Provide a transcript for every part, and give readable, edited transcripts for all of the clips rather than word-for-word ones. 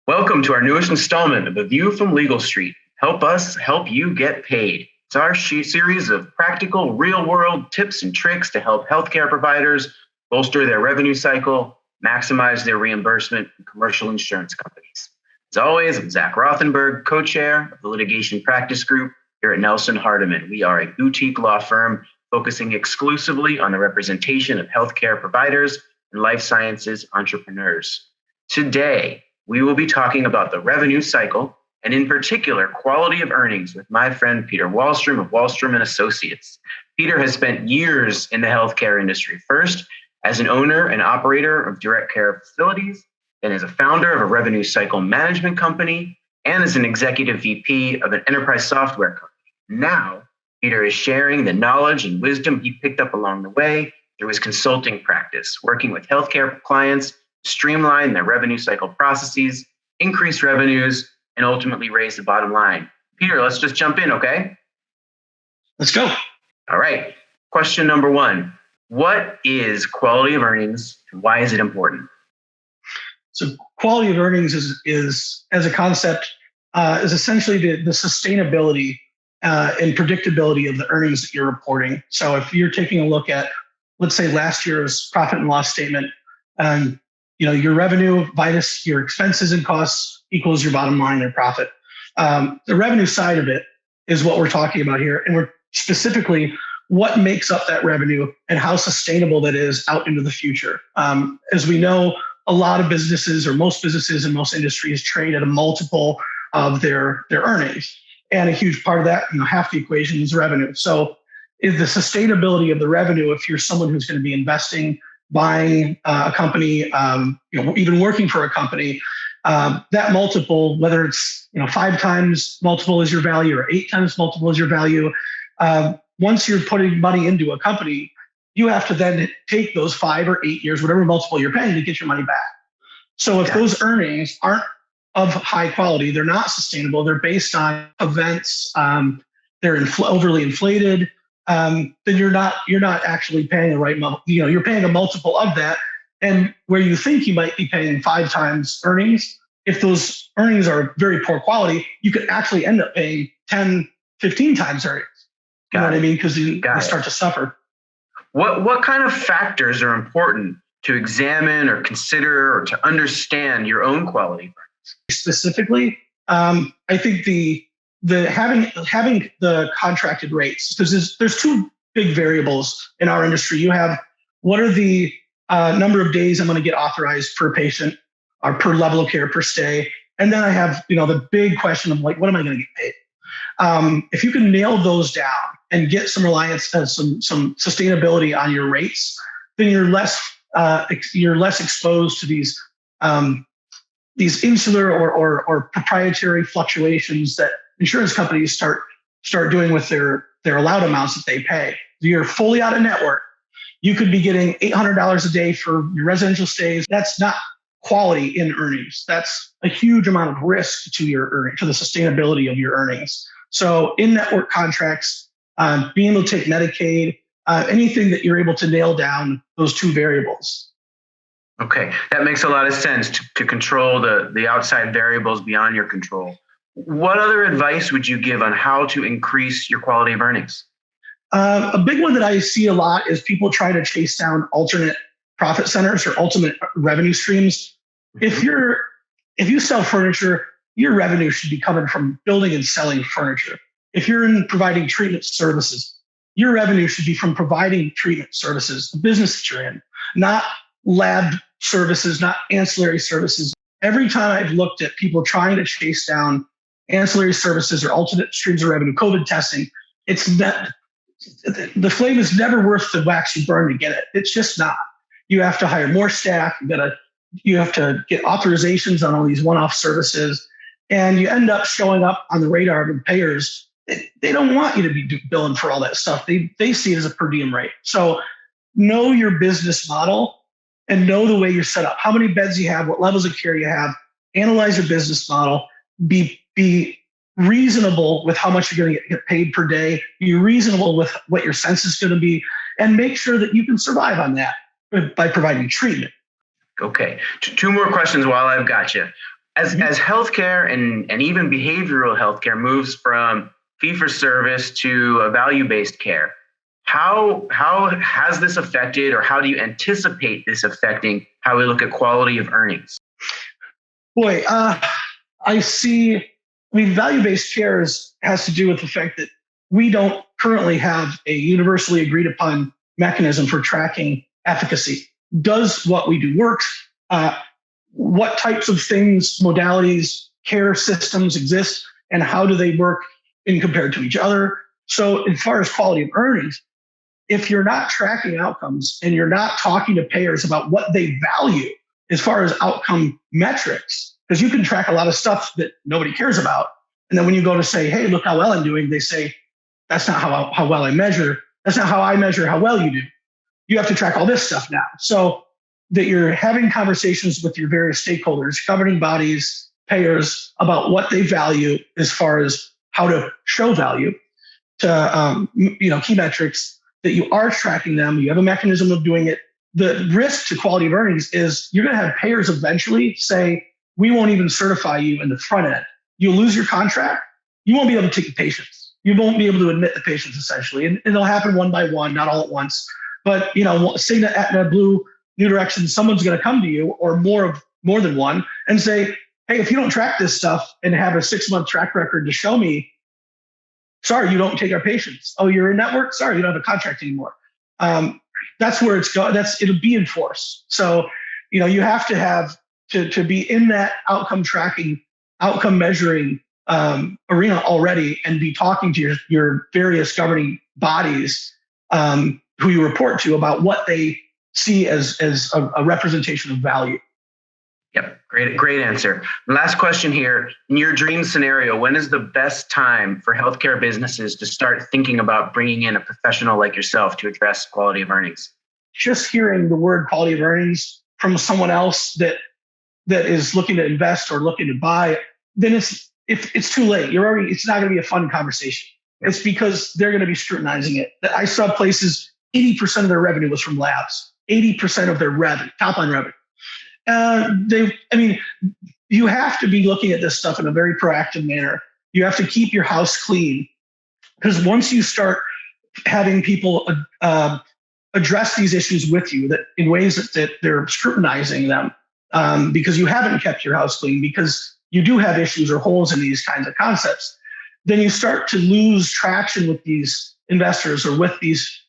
Welcome to our newest installment of The View from Legal Street. Help us help you get paid. It's our series of practical, real-world tips and tricks to help healthcare providers bolster their revenue cycle, maximize their reimbursement from commercial insurance companies. As always, I'm Zach Rothenberg, co-chair of the litigation practice group here at Nelson Hardiman. We are a boutique law firm focusing exclusively on the representation of healthcare providers and life sciences entrepreneurs. Today, we will be talking about the revenue cycle and in particular, quality of earnings with my friend Peter Walstrom of Walstrom and Associates. Peter has spent years in the healthcare industry, first as an owner and operator of direct care facilities, then as a founder of a revenue cycle management company, and as an executive VP of an enterprise software company. Now, Peter is sharing the knowledge and wisdom he picked up along the way through his consulting practice, working with healthcare clients to streamline their revenue cycle processes, increase revenues, and ultimately raise the bottom line. Peter, let's just jump in, okay? Let's go. All right. Question number one. What is quality of earnings and why is it important? So quality of earnings is as a concept, is essentially the sustainability and predictability of the earnings that you're reporting. So if you're taking a look at, let's say last year's profit and loss statement, your revenue minus your expenses and costs equals your bottom line or profit. The revenue side of it is what we're talking about here. And we're specifically what makes up that revenue and how sustainable that is out into the future. As we know, a lot of businesses or most businesses in most industries trade at a multiple of their earnings. And a huge part of that, half the equation is revenue. So is the sustainability of the revenue, if you're someone who's going to be investing, buying a company, even working for a company, that multiple, whether it's 5 times multiple is your value or 8 times multiple is your value, once you're putting money into a company, you have to then take those 5 or 8 years, whatever multiple you're paying, to get your money back. So if those earnings aren't of high quality, they're not sustainable, they're based on events, they're overly inflated, then you're not actually paying the right multiple. You're paying a multiple of that. And where you think you might be paying 5 times earnings, if those earnings are very poor quality, you could actually end up paying 10, 15 times earnings. You know what I mean? Because you start to suffer. What kind of factors are important to examine or consider or to understand your own quality? Specifically, I think the having the contracted rates, because there's 2 big variables in our industry. You have what are the number of days I'm going to get authorized per patient or per level of care per stay, and then I have the big question of what am I going to get paid? If you can nail those down and get some reliance, some sustainability on your rates, then you're less exposed to these insular or proprietary fluctuations that insurance companies start doing with their allowed amounts that they pay. You're fully out of network. You could be getting $800 a day for your residential stays. That's not quality in earnings. That's a huge amount of risk to your earnings, to the sustainability of your earnings. So in-network contracts, being able to take Medicaid, anything that you're able to nail down those 2 variables. Okay, that makes a lot of sense to control the outside variables beyond your control. What other advice would you give on how to increase your quality of earnings? A big one that I see a lot is people try to chase down alternate profit centers or ultimate revenue streams. Mm-hmm. If you sell furniture, your revenue should be coming from building and selling furniture. If you're in providing treatment services, your revenue should be from providing treatment services, the business that you're in, not lab services, not ancillary services. Every time I've looked at people trying to chase down ancillary services or alternate streams of revenue, COVID testing, the flame is never worth the wax you burn to get it. It's just not. You have to hire more staff. You have to get authorizations on all these one-off services, and you end up showing up on the radar of payers. They don't want you to be billing for all that stuff. They see it as a per diem rate. So know your business model and know the way you're set up, how many beds you have, what levels of care you have, analyze your business model, be reasonable with how much you're going to get paid per day, be reasonable with what your census is going to be, and make sure that you can survive on that by providing treatment. Okay, 2 more questions while I've got you. As healthcare and even behavioral healthcare moves from fee-for-service to a value-based care, how has this affected, or how do you anticipate this affecting how we look at quality of earnings? Boy, I see. I mean, value-based care has to do with the fact that we don't currently have a universally agreed upon mechanism for tracking efficacy. Does what we do work? What types of things, modalities, care systems exist, and how do they work in compared to each other? So as far as quality of earnings, if you're not tracking outcomes and you're not talking to payers about what they value as far as outcome metrics, because you can track a lot of stuff that nobody cares about. And then when you go to say, hey, look how well I'm doing, they say, that's not how well I measure. That's not how I measure how well you do. You have to track all this stuff now. So that you're having conversations with your various stakeholders, governing bodies, payers, about what they value as far as how to show value to key metrics, that you are tracking them, you have a mechanism of doing it. The risk to quality of earnings is you're going to have payers eventually say, we won't even certify you in the front end. You'll lose your contract. You won't be able to take the patients. You won't be able to admit the patients, essentially. And it'll happen one by one, not all at once. But, say that Aetna, Blue, New Direction, someone's going to come to you, or more than one, and say, hey, if you don't track this stuff and have a 6-month track record to show me, sorry, you don't take our patients. Oh, you're in network? Sorry, you don't have a contract anymore. That's where it's going. It'll be enforced. So, you have to have to be in that outcome tracking, outcome measuring arena already, and be talking to your various governing bodies who you report to about what they see as a representation of value. Yep, great answer. Last question here. In your dream scenario, when is the best time for healthcare businesses to start thinking about bringing in a professional like yourself to address quality of earnings? Just hearing the word quality of earnings from someone else that is looking to invest or looking to buy, then it's too late. It's not going to be a fun conversation. Yep. It's because they're going to be scrutinizing it. I saw places 80% of their revenue was from labs, 80% of their revenue, top line revenue. You have to be looking at this stuff in a very proactive manner. You have to keep your house clean, because once you start having people address these issues with you, that in ways that they're scrutinizing them, because you haven't kept your house clean, because you do have issues or holes in these kinds of concepts, then you start to lose traction with these investors or with these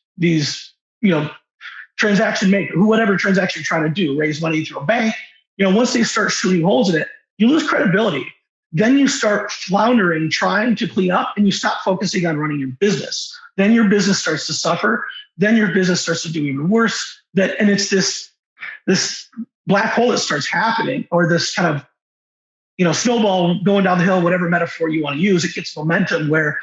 transaction maker, whatever transaction you're trying to do, raise money through a bank. Once they start shooting holes in it, you lose credibility. Then you start floundering, trying to clean up, and you stop focusing on running your business. Then your business starts to suffer. Then your business starts to do even worse. And it's this black hole that starts happening, or this kind of snowball going down the hill, whatever metaphor you want to use. It gets momentum where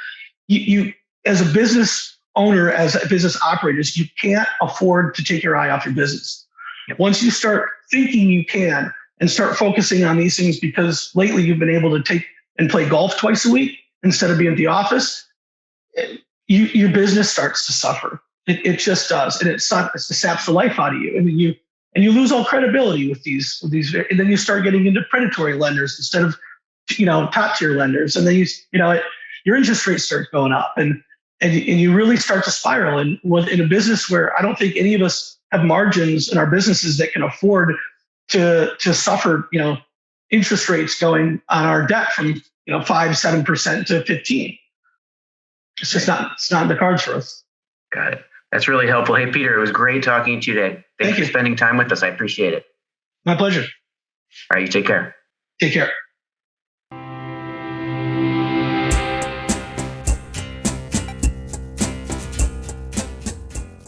you as a business owner, as a business operators, you can't afford to take your eye off your business. Yep. Once you start thinking you can, and start focusing on these things, because lately you've been able to take and play golf twice a week instead of being at the office, your business starts to suffer. It just does, and it saps the life out of you, and you lose all credibility with these, and then you start getting into predatory lenders instead of top tier lenders, and then your interest rates start going up, and you really start to spiral. And in a business where I don't think any of us have margins in our businesses that can afford to suffer, interest rates going on our debt from 5-7% to 15%. It's just not in the cards for us. Got it. That's really helpful. Hey, Peter, it was great talking to you today. Thanks for spending time with us. I appreciate it. My pleasure. All right, you take care. Take care.